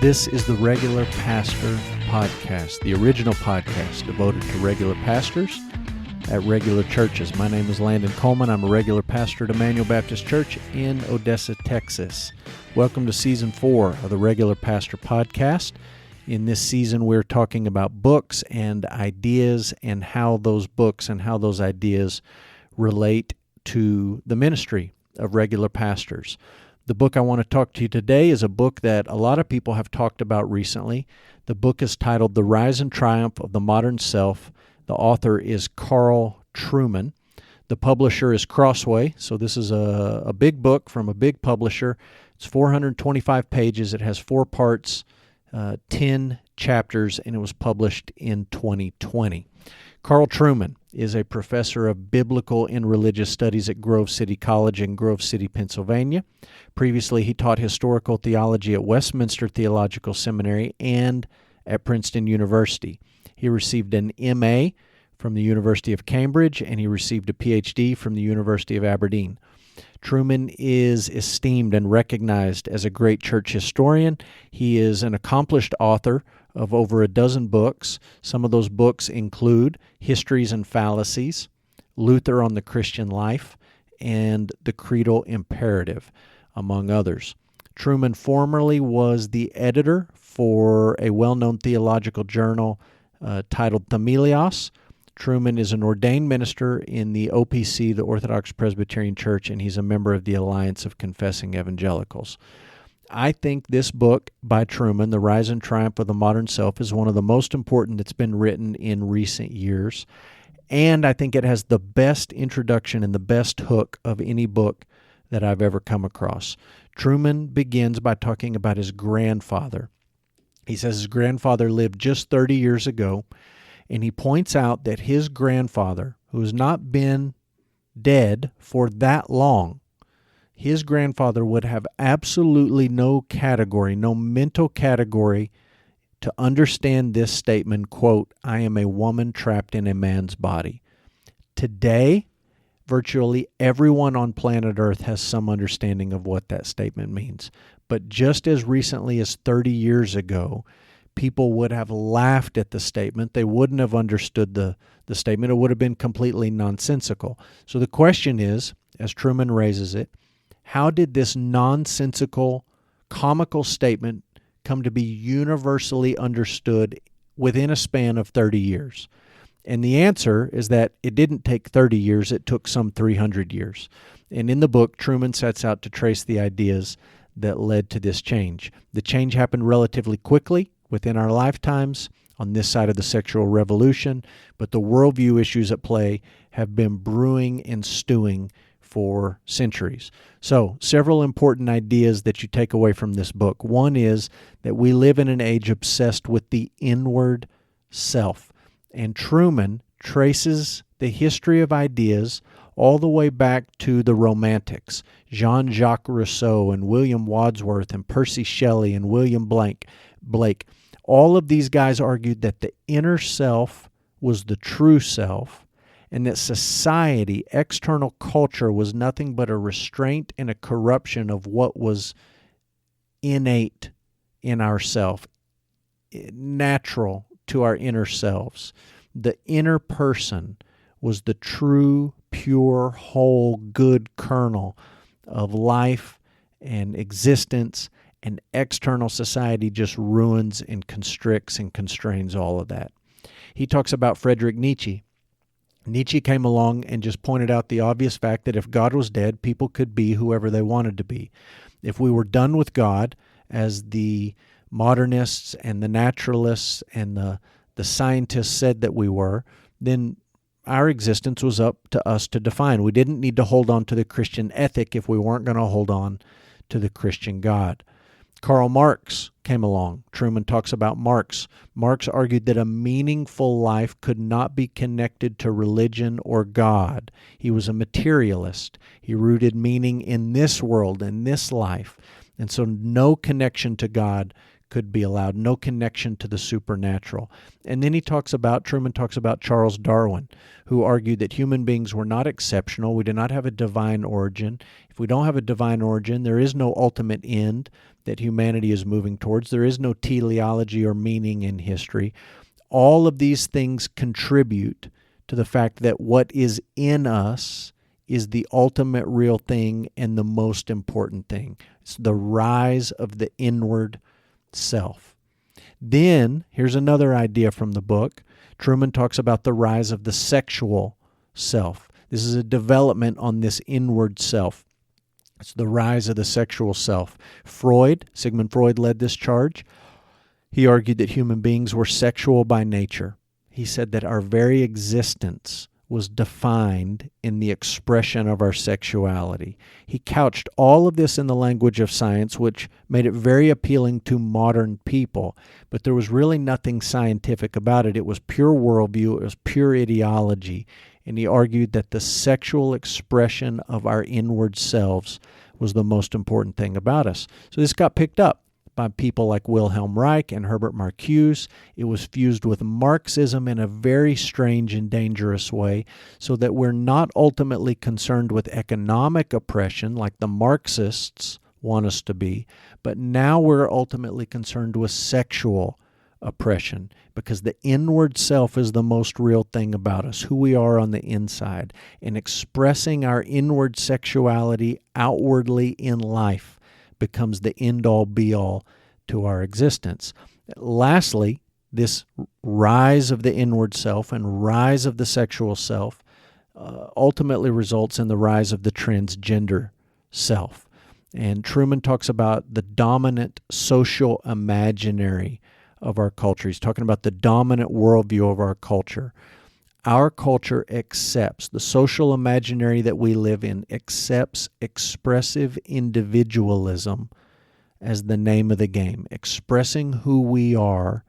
This is the Regular Pastor Podcast, the original podcast devoted to regular pastors at regular churches. My name is Landon Coleman. I'm a regular pastor at Emmanuel Baptist Church in Odessa, Texas. Welcome to Season 4 of the Regular Pastor Podcast. In this season, we're talking about books and ideas and how those books and how those ideas relate to the ministry of regular pastors. The book I want to talk to you today is a book that a lot of people have talked about recently. The book is titled The Rise and Triumph of the Modern Self. The author is Trueman. The publisher is Crossway, so this is a big book from a big publisher. It's 425 pages. It has 4 parts, 10 chapters, and it was published in 2020. Trueman is a professor of biblical and religious studies at Grove City College in Grove City, Pennsylvania. Previously, he taught historical theology at Westminster Theological Seminary and at Princeton University. He received an M.A. from the University of Cambridge, and he received a Ph.D. from the University of Aberdeen. Trueman is esteemed and recognized as a great church historian. He is an accomplished author of over a dozen books. Some of those books include Histories and Fallacies, Luther on the Christian Life, and The Creedal Imperative, among others. Trueman formerly was the editor for a well-known theological journal titled Themelios. Trueman is an ordained minister in the OPC, the Orthodox Presbyterian Church, and he's a member of the Alliance of Confessing Evangelicals. I think this book by Trueman, The Rise and Triumph of the Modern Self, is one of the most important that's been written in recent years, and I think it has the best introduction and the best hook of any book that I've ever come across. Trueman begins by talking about his grandfather. He says his grandfather lived just 30 years ago, and he points out that his grandfather, who has not been dead for that long, his grandfather would have absolutely no category, no mental category to understand this statement, quote, "I am a woman trapped in a man's body." Today, virtually everyone on planet Earth has some understanding of what that statement means. But just as recently as 30 years ago, people would have laughed at the statement. They wouldn't have understood the statement. It would have been completely nonsensical. So the question is, as Trueman raises it, how did this nonsensical, comical statement come to be universally understood within a span of 30 years? And the answer is that it didn't take 30 years, it took some 300 years. And in the book, Trueman sets out to trace the ideas that led to this change. The change happened relatively quickly within our lifetimes on this side of the sexual revolution, but the worldview issues at play have been brewing and stewing for centuries. So, several important ideas that you take away from this book. One is that we live in an age obsessed with the inward self. And Trueman traces the history of ideas all the way back to the Romantics, Jean-Jacques Rousseau and William Wordsworth and Percy Shelley and William Blake. All of these guys argued that the inner self was the true self, and that society, external culture, was nothing but a restraint and a corruption of what was innate in ourself, natural to our inner selves. The inner person was the true, pure, whole, good kernel of life and existence, and external society just ruins and constricts and constrains all of that. He talks about Friedrich Nietzsche. Nietzsche came along and just pointed out the obvious fact that if God was dead, people could be whoever they wanted to be. If we were done with God, as the modernists and the naturalists and the scientists said that we were, then our existence was up to us to define. We didn't need to hold on to the Christian ethic if we weren't going to hold on to the Christian God. Karl Marx came along. Trueman talks about Marx. Marx argued that a meaningful life could not be connected to religion or God. He was a materialist. He rooted meaning in this world, in this life. And so no connection to God could be allowed, no connection to the supernatural. And then Trueman talks about Charles Darwin, who argued that human beings were not exceptional. We do not have a divine origin. If we don't have a divine origin, there is no ultimate end. that humanity is moving towards. There is no teleology or meaning in history. All of these things contribute to the fact that what is in us is the ultimate real thing and the most important thing. It's the rise of the inward self. Then, here's another idea from the book. Trueman talks about the rise of the sexual self. This is a development on this inward self. It's the rise of the sexual self. Sigmund Freud led this charge. He argued that human beings were sexual by nature. He said that our very existence was defined in the expression of our sexuality. He couched all of this in the language of science, which made it very appealing to modern people. But there was really nothing scientific about it. It was pure worldview. It was pure ideology. And he argued that the sexual expression of our inward selves was the most important thing about us. So this got picked up by people like Wilhelm Reich and Herbert Marcuse. It was fused with Marxism in a very strange and dangerous way, so that we're not ultimately concerned with economic oppression like the Marxists want us to be, but now we're ultimately concerned with sexual oppression, because the inward self is the most real thing about us, who we are on the inside, and expressing our inward sexuality outwardly in life becomes the end-all, be-all to our existence. Lastly, this rise of the inward self and rise of the sexual self ultimately results in the rise of the transgender self. And Trueman talks about the dominant social imaginary of our culture. He's talking about the dominant worldview of our culture. Our culture accepts, the social imaginary that we live in accepts expressive individualism as the name of the game, expressing who we are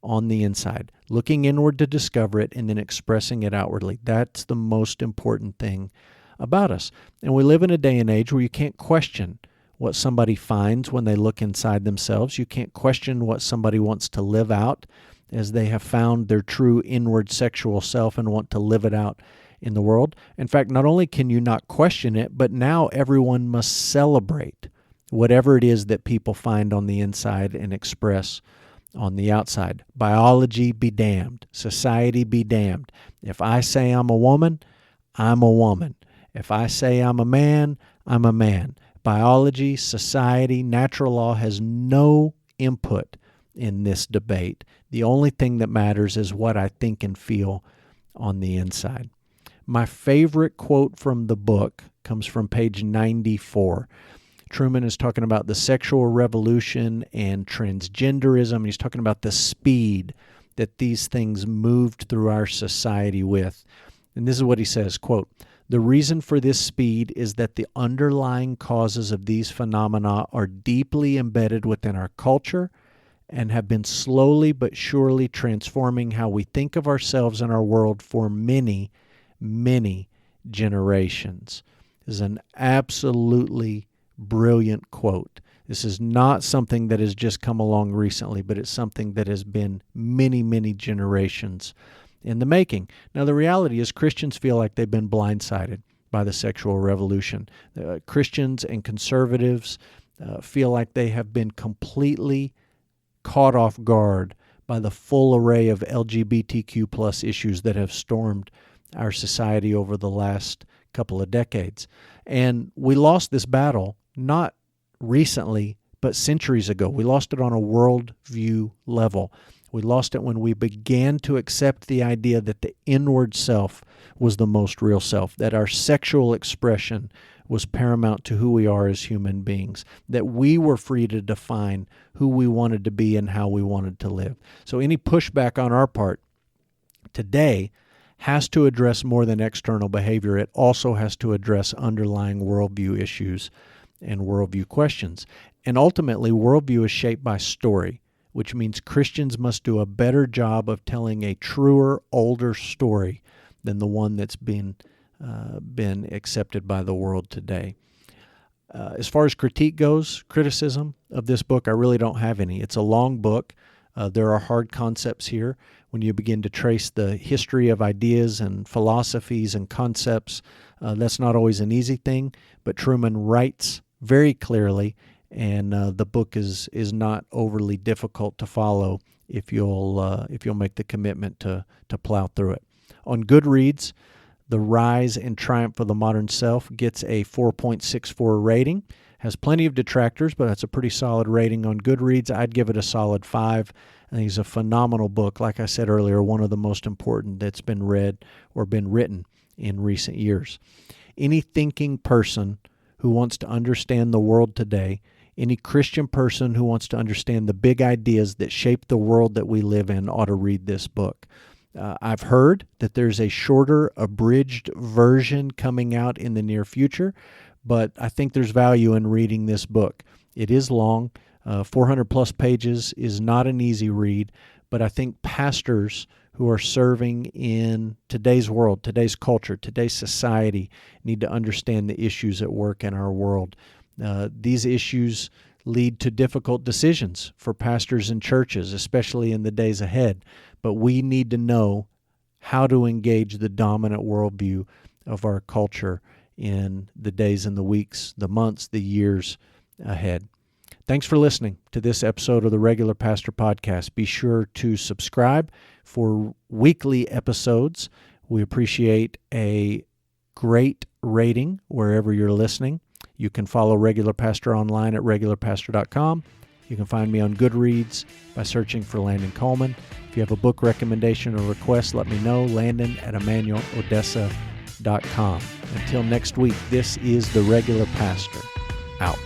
on the inside, looking inward to discover it, and then expressing it outwardly. That's the most important thing about us. And we live in a day and age where you can't question what somebody finds when they look inside themselves. You can't question what somebody wants to live out as they have found their true inward sexual self and want to live it out in the world. In fact, not only can you not question it, but now everyone must celebrate whatever it is that people find on the inside and express on the outside. Biology be damned. Society be damned. If I say I'm a woman, I'm a woman. If I say I'm a man, I'm a man. Biology, society, natural law has no input in this debate. The only thing that matters is what I think and feel on the inside. My favorite quote from the book comes from page 94. Trueman is talking about the sexual revolution and transgenderism. He's talking about the speed that these things moved through our society with. And this is what he says, quote, "The reason for this speed is that the underlying causes of these phenomena are deeply embedded within our culture and have been slowly but surely transforming how we think of ourselves and our world for many, many generations." This is an absolutely brilliant quote. This is not something that has just come along recently, but it's something that has been many, many generations in the making. Now, the reality is Christians feel like they've been blindsided by the sexual revolution. Christians and conservatives feel like they have been completely caught off guard by the full array of LGBTQ plus issues that have stormed our society over the last couple of decades. And we lost this battle not recently, but centuries ago. We lost it on a worldview level. We lost it when we began to accept the idea that the inward self was the most real self, that our sexual expression was paramount to who we are as human beings, that we were free to define who we wanted to be and how we wanted to live. So any pushback on our part today has to address more than external behavior. It also has to address underlying worldview issues and worldview questions. And ultimately, worldview is shaped by story, which means Christians must do a better job of telling a truer, older story than the one that's been accepted by the world today. As far as criticism of this book, I really don't have any. It's a long book. There are hard concepts here. When you begin to trace the history of ideas and philosophies and concepts, that's not always an easy thing, but Trueman writes very clearly and the book is not overly difficult to follow if you'll make the commitment to plow through it. On Goodreads, The Rise and Triumph of the Modern Self gets a 4.64 rating. Has plenty of detractors, but that's a pretty solid rating on Goodreads. I'd give it a solid 5. I think it's a phenomenal book. Like I said earlier, one of the most important that's been read or been written in recent years. Any thinking person who wants to understand the world today, any Christian person who wants to understand the big ideas that shape the world that we live in ought to read this book. I've heard that there's a shorter, abridged version coming out in the near future, but I think there's value in reading this book. It is long. 400 plus pages is not an easy read, but I think pastors who are serving in today's world, today's culture, today's society need to understand the issues at work in our world. These issues lead to difficult decisions for pastors and churches, especially in the days ahead. But we need to know how to engage the dominant worldview of our culture in the days and the weeks, the months, the years ahead. Thanks for listening to this episode of the Regular Pastor Podcast. Be sure to subscribe for weekly episodes. We appreciate a great rating wherever you're listening. You can follow Regular Pastor online at regularpastor.com. You can find me on Goodreads by searching for Landon Coleman. If you have a book recommendation or request, let me know. Landon at EmmanuelOdessa.com. Until next week, this is the Regular Pastor, out.